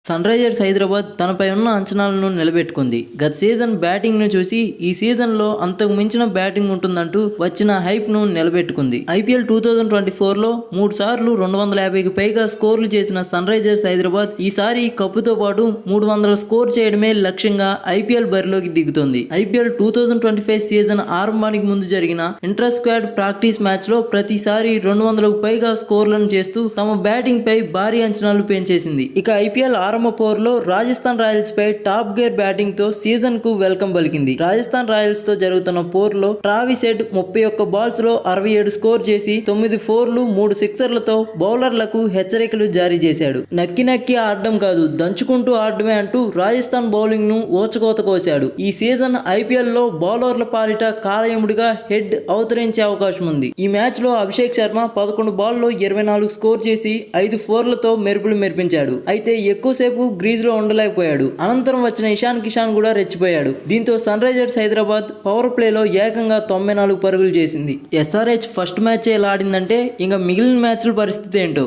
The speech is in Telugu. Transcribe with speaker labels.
Speaker 1: సన్ రైజర్స్ హైదరాబాద్ తనపై ఉన్న అంచనాలను నిలబెట్టుకుంది. గత సీజన్ బ్యాటింగ్ ను చూసి ఈ సీజన్ లో అంతకు మించిన బ్యాటింగ్ ఉంటుందంటూ వచ్చిన హైప్ ను నిలబెట్టుకుంది. ఐపీఎల్ 2024లో 3 సార్లు 250కి పైగా స్కోర్లు చేసిన సన్ రైజర్స్ హైదరాబాద్ ఈసారి కప్పుతో పాటు 300 స్కోర్ చేయడమే లక్ష్యంగా ఐపీఎల్ బరిలోకి దిగుతోంది. ఐపీఎల్ 2025 సీజన్ ఆరంభానికి ముందు జరిగిన ఇంటర్ స్క్వాడ్ ప్రాక్టీస్ మ్యాచ్ లో ప్రతిసారి 200కు పైగా స్కోర్లను చేస్తూ తమ బ్యాటింగ్ పై భారీ అంచనాలు పెంచేసింది. ఇక ఐపీఎల్ ఆరంభ పోరులో రాజస్థాన్ రాయల్స్ పై టాప్ గేర్ బ్యాటింగ్ తో సీజన్ కు వెల్కమ్ పలికింది. రాజస్థాన్ రాయల్స్ తో జరుగుతున్న పోరులో ట్రావిస్ హెడ్ 31 బాల్స్ లో 67 స్కోర్ చేసి 9 ఫోర్లు 3 సిక్సర్లతో బౌలర్లకు హెచ్చరికలు జారీ చేశాడు. నక్కి ఆడడం కాదు, దంచుకుంటూ ఆడడమే అంటూ రాజస్థాన్ బౌలింగ్ ను ఓచకోత కోశాడు. ఈ సీజన్ ఐపీఎల్ లో బౌలర్ల పాలిట కాలయముడిగా హెడ్ అవతరించే అవకాశం ఉంది. ఈ మ్యాచ్ లో అభిషేక్ శర్మ 11 బాల్లో 24 స్కోర్ చేసి 5 ఫోర్లతో మెరుపులు మెరిపించాడు. అయితే ఎక్కువసేపు గ్రీజ్ లో ఉండలేకపోయాడు. అనంతరం వచ్చిన ఇషాన్ కిషాన్ కూడా రెచ్చిపోయాడు. దీంతో Sunrisers Hyderabad power play లో ఏకంగా 94 పరుగులు చేసింది. ఎస్ఆర్హెచ్ ఫస్ట్ మ్యాచ్ ఎలా ఆడిందంటే ఇంకా మిగిలిన మ్యాచ్ల పరిస్థితి ఏంటో